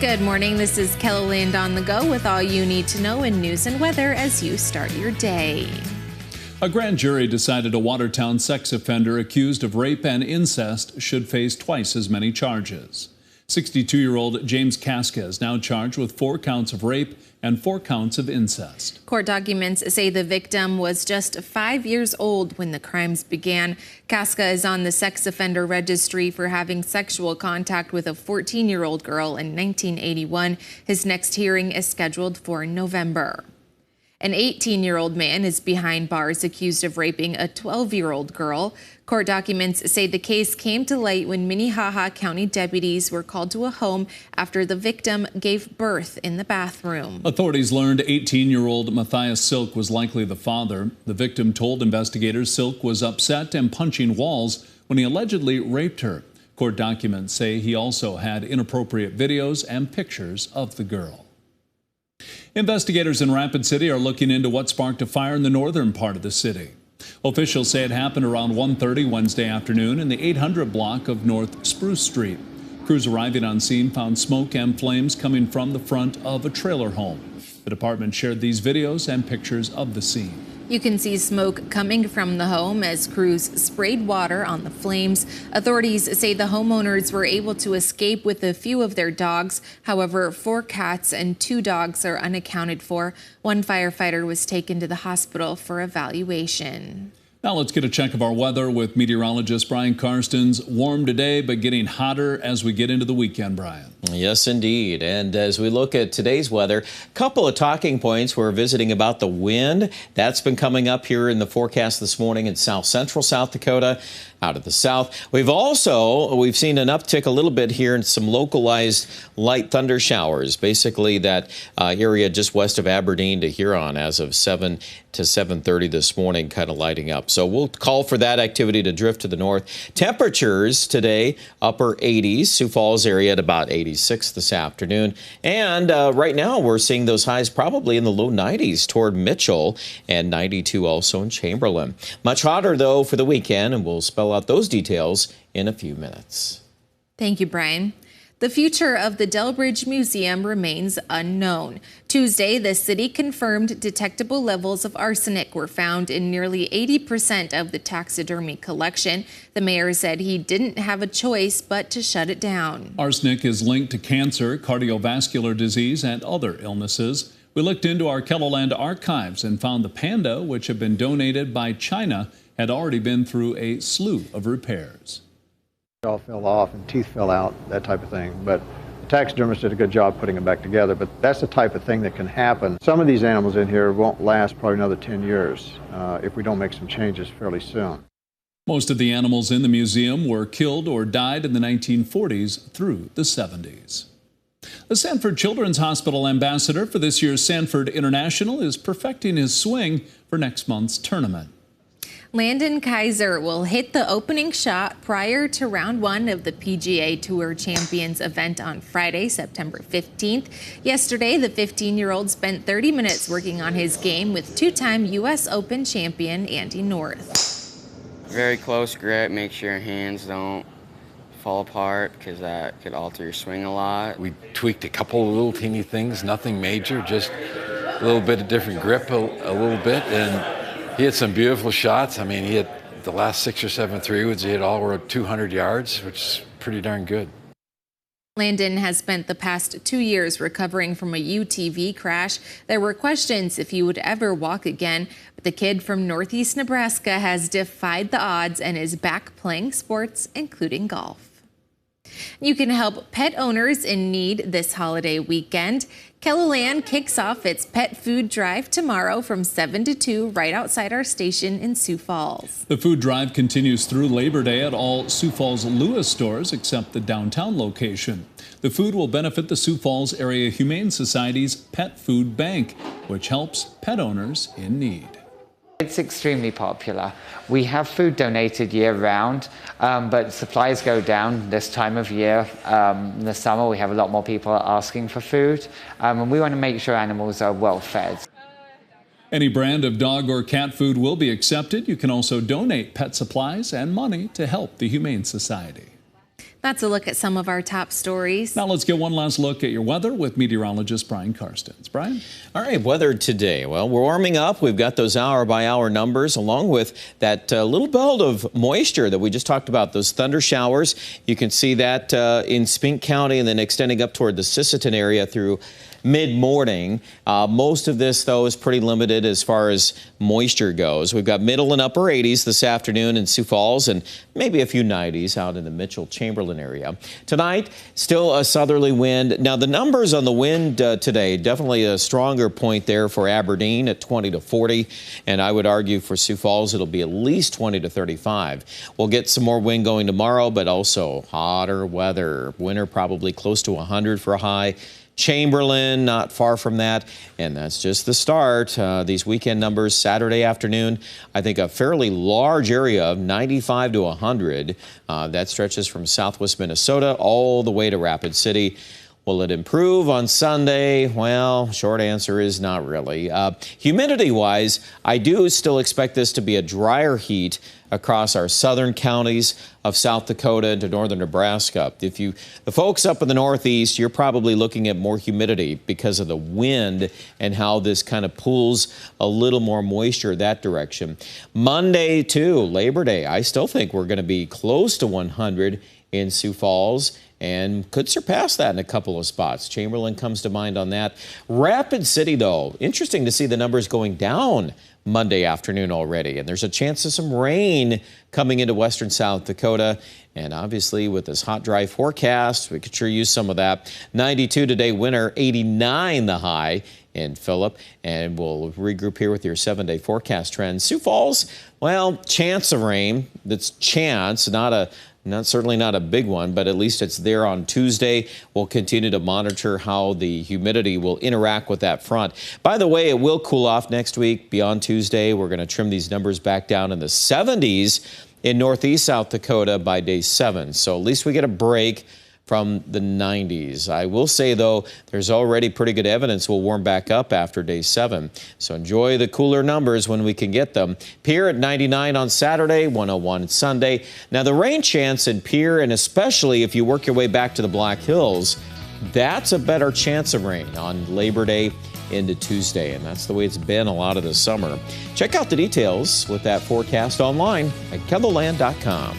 Good morning. This is Land on the Go with all you need to know in news and weather as you start your day. A grand jury decided a Watertown sex offender accused of rape and incest should face twice as many charges. 62-year-old James Casca is now charged with 4 counts of rape and 4 counts of incest. Court documents say the victim was just 5 years old when the crimes began. Casca is on the sex offender registry for having sexual contact with a 14-year-old girl in 1981. His next hearing is scheduled for November. An 18-year-old man is behind bars accused of raping a 12-year-old girl. Court documents say the case came to light when Minnehaha County deputies were called to a home after the victim gave birth in the bathroom. Authorities learned 18-year-old Matthias Silk was likely the father. The victim told investigators Silk was upset and punching walls when he allegedly raped her. Court documents say he also had inappropriate videos and pictures of the girl. Investigators in Rapid City are looking into what sparked a fire in the northern part of the city. Officials say it happened around 1:30 Wednesday afternoon in the 800 block of North Spruce Street. Crews arriving on scene found smoke and flames coming from the front of a trailer home. The department shared these videos and pictures of the scene. You can see smoke coming from the home as crews sprayed water on the flames. Authorities say the homeowners were able to escape with a few of their dogs. However, 4 cats and 2 dogs are unaccounted for. One firefighter was taken to the hospital for evaluation. Now let's get a check of our weather with meteorologist Brian Karstens. Warm today, but getting hotter as we get into the weekend, Brian. Yes, indeed. And as we look at today's weather, a couple of talking points. We're visiting about the wind. That's been coming up here in the forecast this morning in south central South Dakota. Out of the south. We've seen an uptick a little bit here in some localized light thunder showers. Basically that area just west of Aberdeen to Huron as of 7 to 7:30 this morning, kind of lighting up. So we'll call for that activity to drift to the north. Temperatures today, upper 80s. Sioux Falls area at about 86 this afternoon. And right now we're seeing those highs probably in the low 90s toward Mitchell and 92 also in Chamberlain. Much hotter though for the weekend, and we'll spell out those details in a few minutes. Thank you, Brian. The future of the Delbridge Museum remains unknown. Tuesday, the city confirmed detectable levels of arsenic were found in nearly 80% of the taxidermy collection. The mayor said he didn't have a choice but to shut it down. Arsenic is linked to cancer, cardiovascular disease, and other illnesses. We looked into our KELOLAND archives and found the panda, which had been donated by China, had already been through a slew of repairs. It all fell off and teeth fell out, that type of thing. But the taxidermist did a good job putting them back together. But that's the type of thing that can happen. Some of these animals in here won't last probably another 10 years if we don't make some changes fairly soon. Most of the animals in the museum were killed or died in the 1940s through the 70s. The Sanford Children's Hospital ambassador for this year's Sanford International is perfecting his swing for next month's tournament. Landon Kaiser will hit the opening shot prior to round 1 of the PGA Tour Champions event on Friday, September 15th. Yesterday, the 15-year-old spent 30 minutes working on his game with 2-time U.S. Open champion Andy North. Very close grip, make sure your hands don't fall apart because that could alter your swing a lot. We tweaked a couple of little teeny things, nothing major, just a little bit of different grip a little bit, and he had some beautiful shots. I mean, he had the last 6 or 7 3-woods, he had all were 200 yards, which is pretty darn good. Landon has spent the past 2 years recovering from a UTV crash. There were questions if he would ever walk again, but the kid from Northeast Nebraska has defied the odds and is back playing sports, including golf. You can help pet owners in need this holiday weekend. KELOLAND kicks off its pet food drive tomorrow from 7 to 2 right outside our station in Sioux Falls. The food drive continues through Labor Day at all Sioux Falls Lewis stores except the downtown location. The food will benefit the Sioux Falls Area Humane Society's Pet Food Bank, which helps pet owners in need. It's extremely popular. We have food donated year-round, but supplies go down this time of year. In the summer, we have a lot more people asking for food, and we want to make sure animals are well fed. Any brand of dog or cat food will be accepted. You can also donate pet supplies and money to help the Humane Society. That's a look at some of our top stories. Now let's get one last look at your weather with meteorologist Brian Karstens. Brian? All right, weather today. Well, we're warming up. We've got those hour-by-hour numbers along with that little belt of moisture that we just talked about, those thunder showers. You can see that in Spink County and then extending up toward the Sisseton area through mid-morning. Most of this, though, is pretty limited as far as moisture goes. We've got middle and upper 80s this afternoon in Sioux Falls and maybe a few 90s out in the Mitchell-Chamberlain area. Tonight, still a southerly wind. Now, the numbers on the wind today, definitely a stronger point there for Aberdeen at 20 to 40. And I would argue for Sioux Falls, it'll be at least 20 to 35. We'll get some more wind going tomorrow, but also hotter weather. Winter probably close to 100 for a high. Chamberlain, not far from that, and that's just the start. These weekend numbers, Saturday afternoon, I think a fairly large area of 95 to 100. That stretches from southwest Minnesota all the way to Rapid City. Will it improve on Sunday? Well, short answer is not really. Humidity-wise, I do still expect this to be a drier heat across our southern counties of South Dakota into northern Nebraska. The folks up in the northeast, you're probably looking at more humidity because of the wind and how this kind of pulls a little more moisture that direction. Monday, too, Labor Day, I still think we're going to be close to 100 in Sioux Falls and could surpass that in a couple of spots. Chamberlain comes to mind on that. Rapid City, though, interesting to see the numbers going down Monday afternoon already. And there's a chance of some rain coming into western South Dakota. And obviously with this hot, dry forecast, we could sure use some of that. 92 today, winter, 89 the high in Phillip. And we'll regroup here with your 7-day forecast trends. Sioux Falls, well, chance of rain. That's chance, certainly not a big one, but at least it's there on Tuesday. We'll continue to monitor how the humidity will interact with that front. By the way, it will cool off next week. Beyond Tuesday, we're going to trim these numbers back down in the 70s in northeast South Dakota by day 7. So at least we get a break from the 90s. I will say, though, there's already pretty good evidence we'll warm back up after day 7. So enjoy the cooler numbers when we can get them. Pierre at 99 on Saturday, 101 Sunday. Now, the rain chance in Pierre, and especially if you work your way back to the Black Hills, that's a better chance of rain on Labor Day into Tuesday, and that's the way it's been a lot of the summer. Check out the details with that forecast online at KENLOLAND.com.